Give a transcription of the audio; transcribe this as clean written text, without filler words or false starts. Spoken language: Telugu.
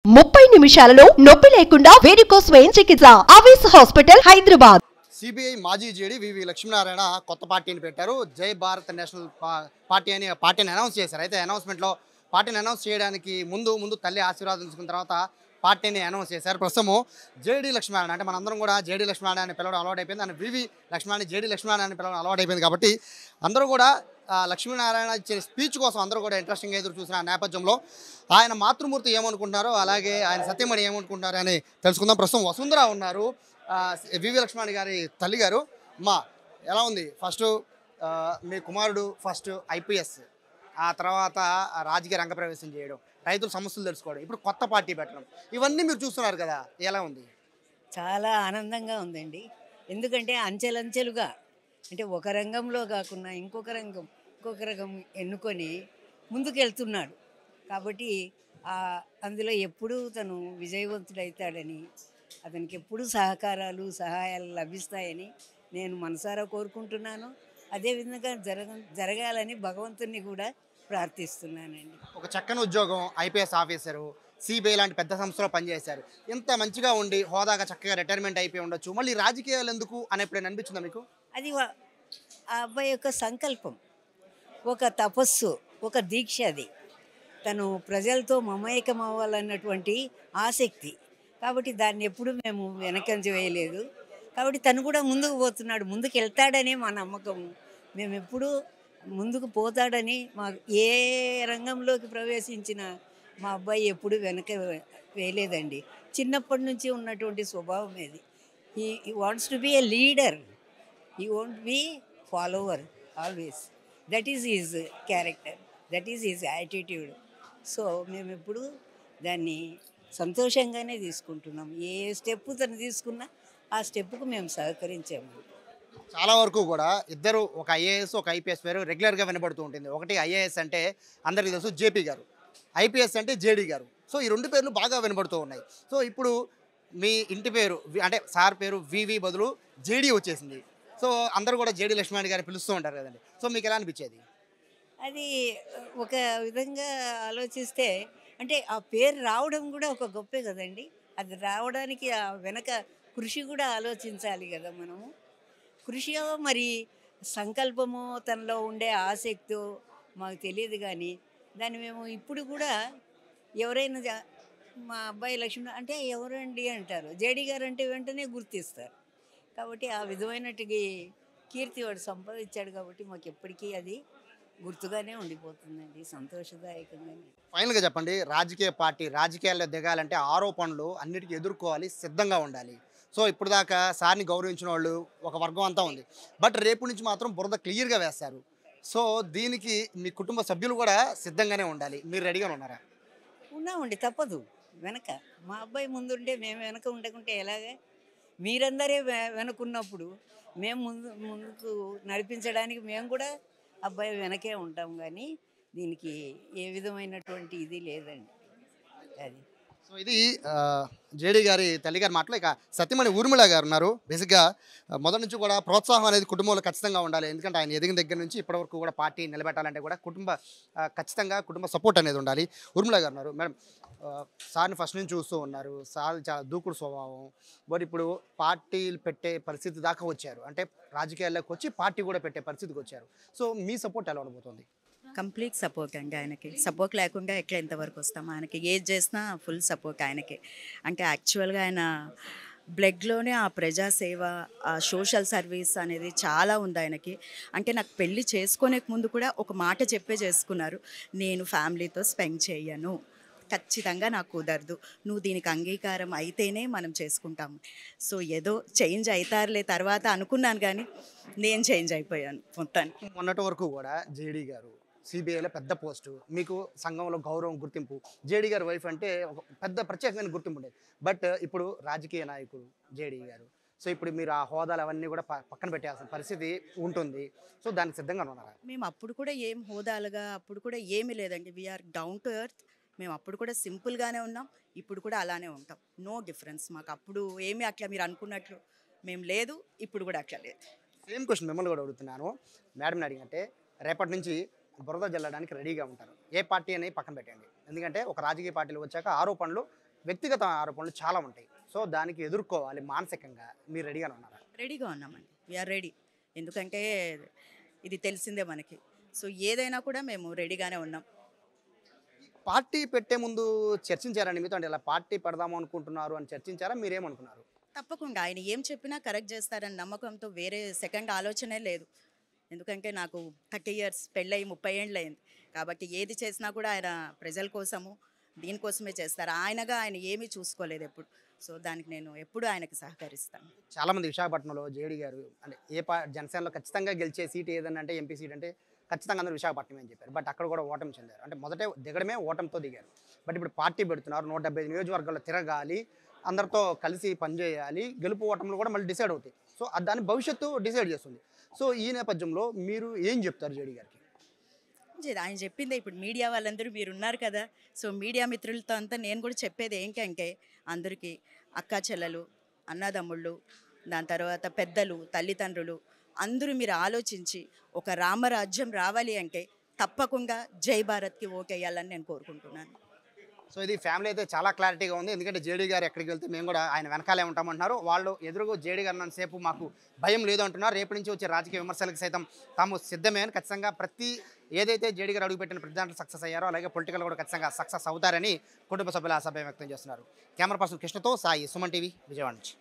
30 నిమిషాలలో నొప్పి లేకుండా వేడికోస్ స్వయం చికిత్స ఆవేశ హాస్పిటల్ హైదరాబాద్. సిబిఐ మాజీ జేడీ వివి లక్ష్మీనారాయణ కొత్త పార్టీని పెట్టారు. జై భారత్ నేషనల్ పార్టీ అని పార్టీని అనౌన్స్ చేశారు. అయితే అనౌన్స్మెంట్లో పార్టీని అనౌన్స్ చేయడానికి ముందు తల్లి ఆశీర్వాదం తీసుకున్న తర్వాత పార్టీని అనౌన్స్ చేశారు. ప్రస్తుతం జేడీ లక్ష్మీనారాయణ అంటే మనందరం కూడా జేడీ లక్ష్మీనారాయణ అని పిలవడం అలవాటు అయిపోయింది. ఆయన వివి లక్ష్మీనారాయణ జేడీ లక్ష్మీనారాయణ అని పిలవడం అలవాటు అయిపోయింది. కాబట్టి అందరూ కూడా లక్ష్మీనారాయణ ఇచ్చే స్పీచ్ కోసం అందరూ కూడా ఇంట్రెస్టింగ్ ఎదురు చూసిన నేపథ్యంలో ఆయన మాతృమూర్తి ఏమనుకుంటున్నారో అలాగే ఆయన సత్యమణి ఏమనుకుంటున్నారో అని తెలుసుకుందాం. ప్రస్తుతం వసుంధర ఉన్నారు, వివి లక్ష్మణ్ గారి తల్లి గారు. మా ఎలా ఉంది? ఫస్ట్ మీ కుమారుడు ఫస్ట్ ఐపీఎస్, ఆ తర్వాత రాజకీయ రంగప్రవేశం చేయడం, రైతుల సమస్యలు తెలుసుకోవడం, ఇప్పుడు కొత్త పార్టీ పెట్టడం, ఇవన్నీ మీరు చూస్తున్నారు కదా, ఎలా ఉంది? చాలా ఆనందంగా ఉందండి. ఎందుకంటే అంచెలంచెలుగా అంటే ఒక రంగంలో కాకుండా ఇంకొక రంగం ఎన్నుకొని ముందుకెళ్తున్నాడు. కాబట్టి అందులో ఎప్పుడూ తను విజయవంతుడవుతాడని, అతనికి ఎప్పుడూ సహాయాలు లభిస్తాయని నేను మనసారా కోరుకుంటున్నాను. అదేవిధంగా జరగాలని భగవంతుని కూడా ప్రార్థిస్తున్నానండి. ఒక చక్కని ఉద్యోగం, ఐపీఎస్ ఆఫీసరు, సిబిఐ లాంటి పెద్ద సంస్థలో పనిచేశారు. ఎంత మంచిగా ఉండి హోదాగా చక్కగా రిటైర్మెంట్ అయిపోయి ఉండొచ్చు, మళ్ళీ రాజకీయాలు ఎందుకు అని ఎప్పుడైనా అనిపించిందా మీకు? అది ఆ అబ్బాయి యొక్క సంకల్పం, ఒక తపస్సు, ఒక దీక్ష. అది తను ప్రజలతో మమేకం అవ్వాలన్నటువంటి ఆసక్తి. కాబట్టి దాన్ని ఎప్పుడు మేము వెనకంజ వేయలేదు. కాబట్టి తను కూడా ముందుకు పోతున్నాడు, ముందుకు వెళ్తాడని మా నమ్మకం. మేము ఎప్పుడూ ముందుకు పోతాడని ఏ రంగంలోకి ప్రవేశించిన మా అబ్బాయి ఎప్పుడు వెనక వేయలేదండి. చిన్నప్పటి నుంచి ఉన్నటువంటి స్వభావం ఇది. He wants to be a leader, he won't be follower always. That is his character, that is his attitude. So మేము ఎప్పుడు దాన్ని సంతోషంగానే తీసుకుంటున్నాం. ఏ స్టెప్ తను తీసుకున్నా ఆ స్టెప్కు మేము సహకరించాము. చాలా వరకు కూడా ఇద్దరు, ఒక ఐఏఎస్ ఒక ఐపీఎస్ పేరు రెగ్యులర్గా వినబడుతూ ఉంటుంది. ఒకటి ఐఏఎస్ అంటే అందరికీ తెలుసు జేపీ గారు, ఐపీఎస్ అంటే జేడీ గారు. సో ఈ రెండు పేర్లు బాగా వినబడుతూ ఉన్నాయి. సో ఇప్పుడు మీ ఇంటి పేరు అంటే సార్ పేరు వివి బదులు జేడీ వచ్చేసింది. సో అందరూ కూడా జేడీ లక్ష్మణ్ గారిని పిలుస్తూ ఉంటారు కదండి. సో మీకు ఎలా అనిపించేది? అది ఒక విధంగా ఆలోచిస్తే అంటే ఆ పేరు రావడం కూడా ఒక గొప్పే కదండి. అది రావడానికి ఆ వెనక కృషి కూడా ఆలోచించాలి కదా మనము. కృషియో మరి సంకల్పమో తనలో ఉండే ఆసక్తో మాకు తెలియదు. కానీ దాన్ని మేము ఇప్పుడు కూడా ఎవరైనా మా అబ్బాయి లక్ష్మణ్ అంటే ఎవరండి అంటారు, జేడీ గారు అంటే వెంటనే గుర్తిస్తారు. కాబట్టి ఆ విధమైనట్టుగా కీర్తి వాడు సంపాదించాడు. కాబట్టి మాకు ఎప్పటికీ అది గుర్తుగానే ఉండిపోతుందండి, సంతోషదాయకంగా. ఫైనల్గా చెప్పండి, రాజకీయ పార్టీ రాజకీయాల్లో దిగాలంటే ఆరోపణలు అన్నిటికీ ఎదుర్కోవాలి, సిద్ధంగా ఉండాలి. సో ఇప్పుడు దాకా సార్ని గౌరవించిన వాళ్ళు ఒక వర్గం అంతా ఉంది, బట్ రేపు నుంచి మాత్రం బురద క్లియర్గా వేస్తారు. సో దీనికి మీ కుటుంబ సభ్యులు కూడా సిద్ధంగానే ఉండాలి. మీరు రెడీగా ఉన్నారా? ఉన్నామండి, తప్పదు. వెనక మా అబ్బాయి ముందుంటే మేము వెనక ఉండకుంటే ఎలాగే? మీరందరే వెనకున్నప్పుడు మేము ముందుకు నడిపించడానికి మేము కూడా అబ్బాయి వెనకే ఉంటాం. కానీ దీనికి ఏ విధమైనటువంటి ఇది లేదండి. అది సో ఇది జేడీ గారి తల్లిగారి మాటలు. ఇక సత్యమణి ఊర్మిళ గారు ఉన్నారు. బేసిక్గా మొదటి నుంచి కూడా ప్రోత్సాహం అనేది కుటుంబంలో ఖచ్చితంగా ఉండాలి. ఎందుకంటే ఆయన ఎదిగిన దగ్గర నుంచి ఇప్పటివరకు కూడా పార్టీ నిలబెట్టాలంటే కూడా ఖచ్చితంగా కుటుంబ సపోర్ట్ అనేది ఉండాలి. ఊర్మిళ గారు ఉన్నారు. మేడం, సార్ని ఫస్ట్ నుంచి చూస్తూ ఉన్నారు. సార్ చాలా దూకుడు స్వభావం, బట్ ఇప్పుడు పార్టీలు పెట్టే పరిస్థితి దాకా వచ్చారు, అంటే రాజకీయాల్లోకి వచ్చి పార్టీ కూడా పెట్టే పరిస్థితికి వచ్చారు. సో మీ సపోర్ట్ ఎలా ఉండబోతుంది? కంప్లీట్ సపోర్ట్ అండి ఆయనకి. సపోర్ట్ లేకుండా ఎట్లా ఎంతవరకు వస్తాం? ఆయనకి ఏది చేసినా ఫుల్ సపోర్ట్ ఆయనకి. అంటే యాక్చువల్గా ఆయన బ్లడ్లోనే ఆ ప్రజాసేవ, ఆ సోషల్ సర్వీస్ అనేది చాలా ఉంది ఆయనకి. అంటే నాకు పెళ్ళి చేసుకునే ముందు కూడా ఒక మాట చెప్పే చేసుకున్నారు, నేను ఫ్యామిలీతో స్పెండ్ చేయను, ఖచ్చితంగా నాకు కుదరదు, నువ్వు దీనికి అంగీకారం అయితేనే మనం చేసుకుంటాము. సో ఏదో చేంజ్ అవుతారులే తర్వాత అనుకున్నాను, కానీ నేను చేంజ్ అయిపోయాను మొత్తానికి. మొన్నటి వరకు కూడా జేడీ గారు సిబిఐలో పెద్ద పోస్టు, మీకు సంఘంలో గౌరవం, గుర్తింపు, జేడీ గారి వైఫ్ అంటే ఒక పెద్ద ప్రత్యేకమైన గుర్తింపు ఉండేది. బట్ ఇప్పుడు రాజకీయ నాయకుడు జేడీ గారు, సో ఇప్పుడు మీరు ఆ హోదాలు అవన్నీ కూడా పక్కన పెట్టాల్సిన పరిస్థితి ఉంటుంది. సో దానికి సిద్ధంగా ఉన్నారా? మేము అప్పుడు కూడా ఏం హోదాలుగా అప్పుడు కూడా ఏమీ లేదండి. We are down to earth. మేము అప్పుడు కూడా సింపుల్గానే ఉన్నాం, ఇప్పుడు కూడా అలానే ఉంటాం. నో డిఫరెన్స్ మాకు. అప్పుడు ఏమీ అట్లా మీరు అనుకున్నట్లు మేము లేదు, ఇప్పుడు కూడా అట్లా లేదు. సేమ్ క్వశ్చన్ మిమ్మల్ని కూడా అడుగుతున్నాను. మేడంని అడిగంటే రేపటి నుంచి బురద జల్లడానికి రెడీగా ఉంటారు. ఏ పార్టీ అని పక్కన పెట్టండి, ఎందుకంటే ఒక రాజకీయ పార్టీలు వచ్చాక ఆరోపణలు వ్యక్తిగత ఆరోపణలు చాలా ఉంటాయి. సో దానికి ఎదుర్కోవాలి మానసికంగా మీరు రెడీగానే ఉన్నారా? రెడీగా ఉన్నామండి, వీఆర్ రెడీ. ఎందుకంటే ఇది తెలిసిందే మనకి. సో ఏదైనా కూడా మేము రెడీగానే ఉన్నాం. పార్టీ పెట్టే ముందు చర్చించారండి మీతో? అంటే ఇలా పార్టీ పెడదాము అనుకుంటున్నారు అని చర్చించారా? మీరేమనుకున్నారు? తప్పకుండా ఆయన ఏం చెప్పినా కరెక్ట్ చేస్తారని నమ్మకంతో వేరే సెకండ్ ఆలోచనే లేదు. ఎందుకంటే నాకు 30 years పెళ్ళయి 30 ఏళ్ళు అయింది. కాబట్టి ఏది చేసినా కూడా ఆయన ప్రజల కోసము దీనికోసమే చేస్తారు. ఆయన ఏమీ చూసుకోలేదు ఎప్పుడు. సో దానికి నేను ఎప్పుడు ఆయనకి సహకరిస్తాను. చాలామంది విశాఖపట్నంలో జేడీ గారు అంటే జనసేనలో ఖచ్చితంగా గెలిచే సీట్ ఏదన్నా అంటే ఎంపీ సీట్ అంటే ఖచ్చితంగా అందరూ విశాఖపట్నం అని చెప్పారు. బట్ అక్కడ కూడా ఓటమి చెందారు. అంటే మొదటే దిగడమే ఓటమితో దిగారు. బట్ ఇప్పుడు పార్టీ పెడుతున్నారు, 175 నియోజకవర్గాల్లో తిరగాలి, అందరితో కలిసి పనిచేయాలి, గెలుపు ఓటములు కూడా మళ్ళీ డిసైడ్ అవుతాయి. సో దాని భవిష్యత్తు డిసైడ్ చేస్తుంది. సో ఈ నేపథ్యంలో మీరు ఏం చెప్తారు జేడీ గారికి? ఆయన చెప్పిందే ఇప్పుడు మీడియా వాళ్ళందరూ మీరు ఉన్నారు కదా. సో మీడియా మిత్రులతో అంతా నేను కూడా చెప్పేది ఏంటంటే అందరికీ అక్కా చెల్లెలు, అన్నదమ్ముళ్ళు, దాని తర్వాత పెద్దలు, తల్లిదండ్రులు అందరూ మీరు ఆలోచించి ఒక రామరాజ్యం రావాలి అంటే తప్పకుండా జై భారత్కి ఓటేయాలని నేను కోరుకుంటున్నాను. సో ఇది ఫ్యామిలీ అయితే చాలా క్లారిటీగా ఉంది. ఎందుకంటే జేడీ గారు ఎక్కడికి వెళ్తే మేము కూడా ఆయన వెనకాలే ఉంటామంటున్నారు. వాళ్ళు ఎదురుగా జేడీ గారు ఉన్నంతసేపు మాకు భయం లేదు అంటున్నారు. రేపటి నుంచి వచ్చే రాజకీయ విమర్శలకు సైతం తాము సిద్ధమే అని ఖచ్చితంగా ఏదైతే జేడీ గారు అడుగుపెట్టిన ప్రతి దాంట్లో సక్సెస్ అయ్యారో అలాగే పొలిటికల్ కూడా ఖచ్చితంగా సక్సెస్ అవుతారని కుటుంబ సభ్యులు ఆశాభావం వ్యక్తం చేస్తున్నారు. కెమెరా పర్సన్ కృష్ణతో సాయి, సుమన్ టీవీ, విజయవాడ నుంచి.